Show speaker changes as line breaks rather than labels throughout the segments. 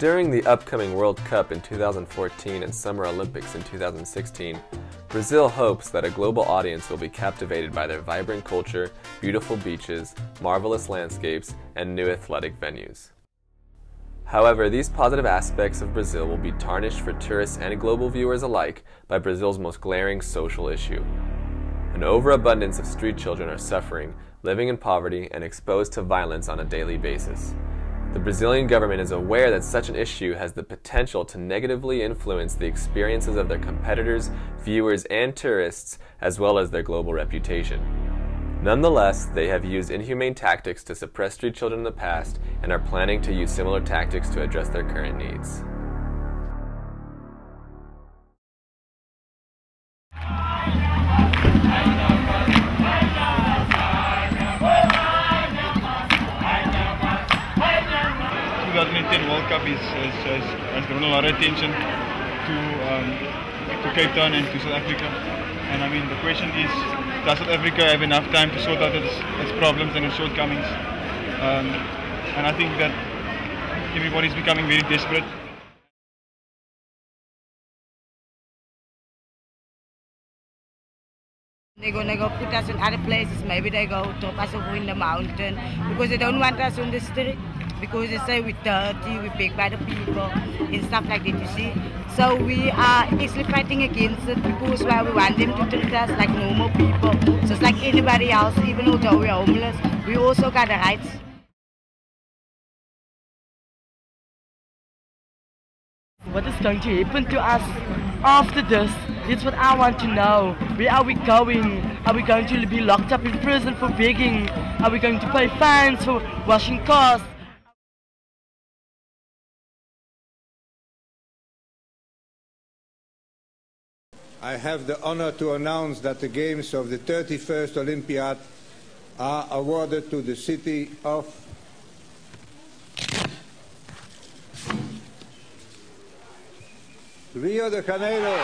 During the upcoming World Cup in 2014 and Summer Olympics in 2016, Brazil hopes that a global audience will be captivated by their vibrant culture, beautiful beaches, marvelous landscapes, and new athletic venues. However, these positive aspects of Brazil will be tarnished for tourists and global viewers alike by Brazil's most glaring social issue. An overabundance of street children are suffering, living in poverty, and exposed to violence on a daily basis. The Brazilian government is aware that such an issue has the potential to negatively influence the experiences of their competitors, viewers, and tourists, as well as their global reputation. Nonetheless, they have used inhumane tactics to suppress street children in the past and are planning to use similar tactics to address their current needs.
The 2010 World Cup has drawn a lot of attention to Cape Town and to South Africa. And I mean, the question is, does South Africa have enough time to sort out its problems and its shortcomings? And I think that everybody's becoming very desperate.
They're going to go put us in other places. Maybe they go top us over in the mountain because they don't want us on the street, because they say we're dirty, we're big by the people and stuff like that, you see. So we are actually fighting against it because we want them to treat us like normal people, just like anybody else. Even though we're homeless, we also got the rights.
What is going to happen to us after this? That's what I want to know. Where are we going? Are we going to be locked up in prison for begging? Are we going to pay fines for washing cars?
I have the honor to announce that the games of the 31st Olympiad are awarded to the city of Rio de Janeiro.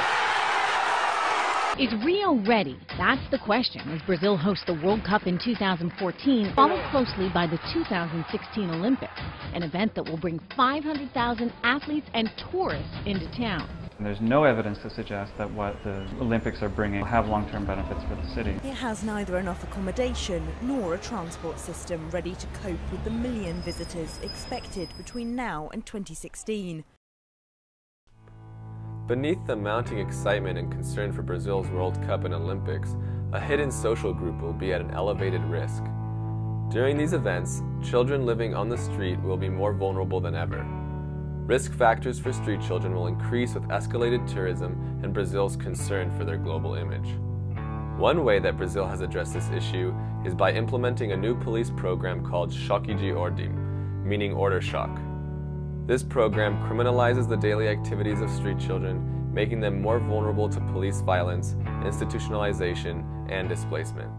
Is Rio ready? That's the question as Brazil hosts the World Cup in 2014, followed closely by the 2016 Olympics, an event that will bring 500,000 athletes and tourists into town.
There's no evidence to suggest that what the Olympics are bringing will have long-term benefits for the city.
It has neither enough accommodation nor a transport system ready to cope with the million visitors expected between now and 2016.
Beneath the mounting excitement and concern for Brazil's World Cup and Olympics, a hidden social group will be at an elevated risk. During these events, children living on the street will be more vulnerable than ever. Risk factors for street children will increase with escalated tourism and Brazil's concern for their global image. One way that Brazil has addressed this issue is by implementing a new police program called Choque de Ordem, meaning order shock. This program criminalizes the daily activities of street children, making them more vulnerable to police violence, institutionalization, and displacement.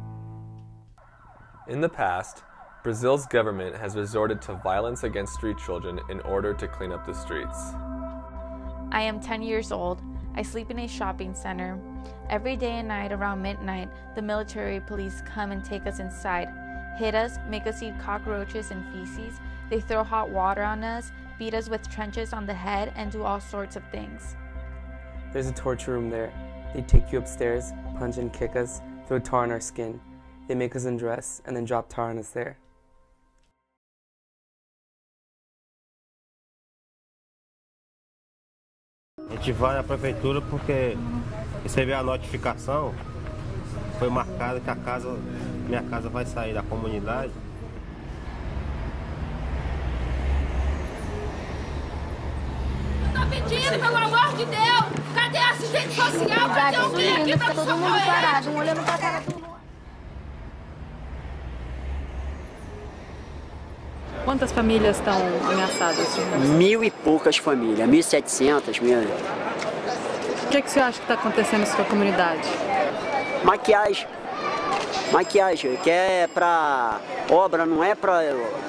In the past, Brazil's government has resorted to violence against street children in order to clean up the streets.
I am 10 years old. I sleep in a shopping center. Every day and night around midnight, the military police come and take us inside, hit us, make us eat cockroaches and feces. They throw hot water on us, beat us with trenches on the head, and do all sorts of things.
There's a torture room there. They take you upstairs, punch and kick us, throw tar on our skin. They make us undress and then drop tar on us there.
A gente vai à prefeitura porque recebeu a notificação, foi marcado que minha casa vai sair da comunidade.
Tô pedindo, pelo amor de Deus, cadê a assistente social pra ter alguém aqui pra
todo mundo parado, um olhando pra cara do outro.
Quantas famílias estão ameaçadas?
1000 e poucas famílias, 1.700 mesmo.
O que você acha que está acontecendo na sua comunidade?
Maquiagem. Maquiagem, que é para obra, não é para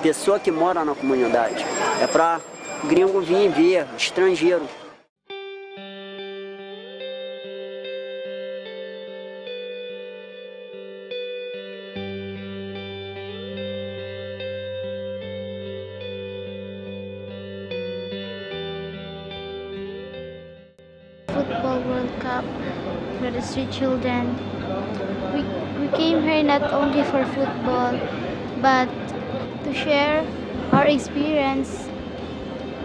pessoa que mora na comunidade. É para gringo vir ver, estrangeiro.
for the street children. We came here not only for football, but to share our experience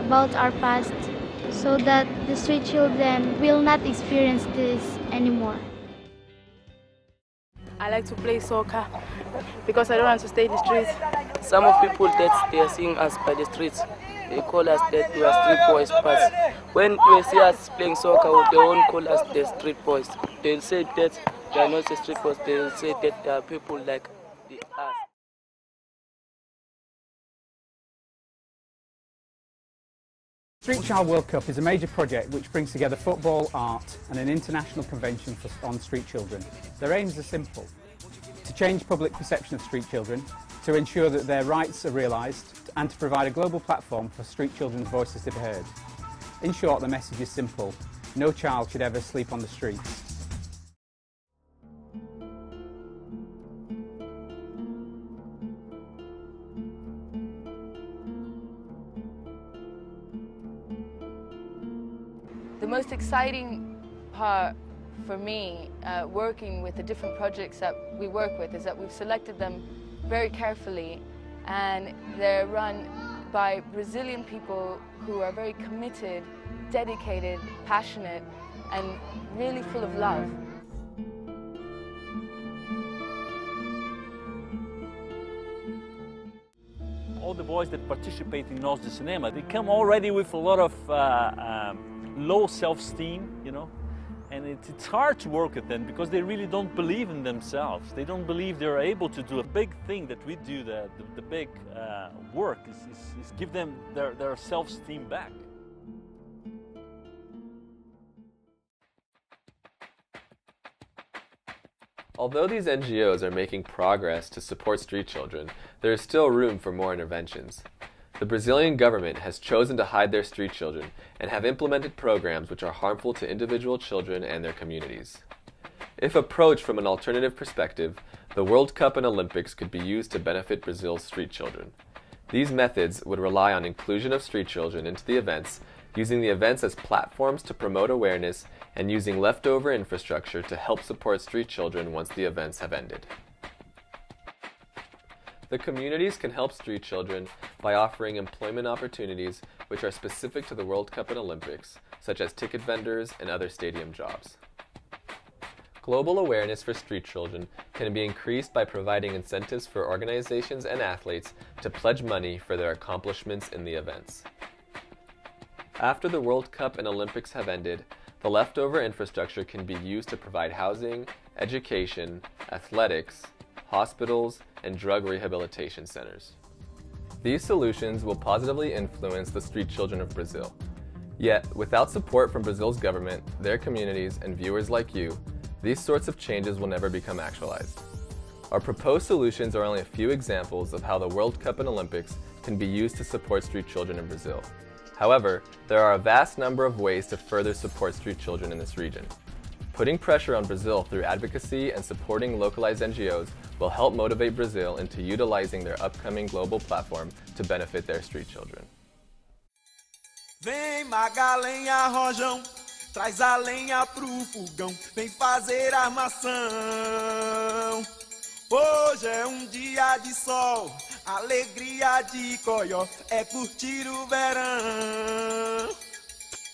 about our past so that the street children will not experience this anymore.
I like to play soccer because I don't want to stay in the streets.
Some of people that they are seeing us by the streets, they call us that we are street boys, but when they see us playing soccer, they won't call us the street boys. They'll say that they are not the street boys, they'll say that they are people like us.
Street Child World Cup is a major project which brings together football, art and an international convention on street children. Their aims are simple: to change public perception of street children, to ensure that their rights are realised and to provide a global platform for street children's voices to be heard. In short, the message is simple: no child should ever sleep on the streets.
The most exciting part for me, working with the different projects that we work with, is that we've selected them very carefully, and they're run by Brazilian people who are very committed, dedicated, passionate, and really full of love.
All the boys that participate in Nós de Cinema, they come already with a lot of low self-esteem, you know, and it's hard to work with them because they really don't believe in themselves. They don't believe they're able to do a big thing that we do. The big work is give them their self-esteem back.
Although these NGOs are making progress to support street children, there is still room for more interventions. The Brazilian government has chosen to hide their street children and have implemented programs which are harmful to individual children and their communities. If approached from an alternative perspective, the World Cup and Olympics could be used to benefit Brazil's street children. These methods would rely on inclusion of street children into the events, using the events as platforms to promote awareness, and using leftover infrastructure to help support street children once the events have ended. The communities can help street children by offering employment opportunities which are specific to the World Cup and Olympics, such as ticket vendors and other stadium jobs. Global awareness for street children can be increased by providing incentives for organizations and athletes to pledge money for their accomplishments in the events. After the World Cup and Olympics have ended, the leftover infrastructure can be used to provide housing, education, athletics, hospitals, and drug rehabilitation centers. These solutions will positively influence the street children of Brazil. Yet, without support from Brazil's government, their communities, and viewers like you, these sorts of changes will never become actualized. Our proposed solutions are only a few examples of how the World Cup and Olympics can be used to support street children in Brazil. However, there are a vast number of ways to further support street children in this region. Putting pressure on Brazil through advocacy and supporting localized NGOs will help motivate Brazil into utilizing their upcoming global platform to benefit their street children.
Vem Magalenha Rojão, traz a lenha pro fogão, vem fazer armação. Hoje é dia de sol, alegria de coió, é curtir o verão.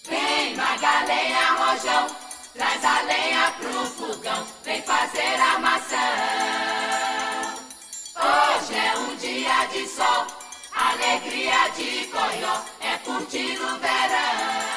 Vem Magalenha Rojão, traz a lenha pro fogão, vem fazer armação. Hoje é dia de sol, alegria de coió, é curtir o verão.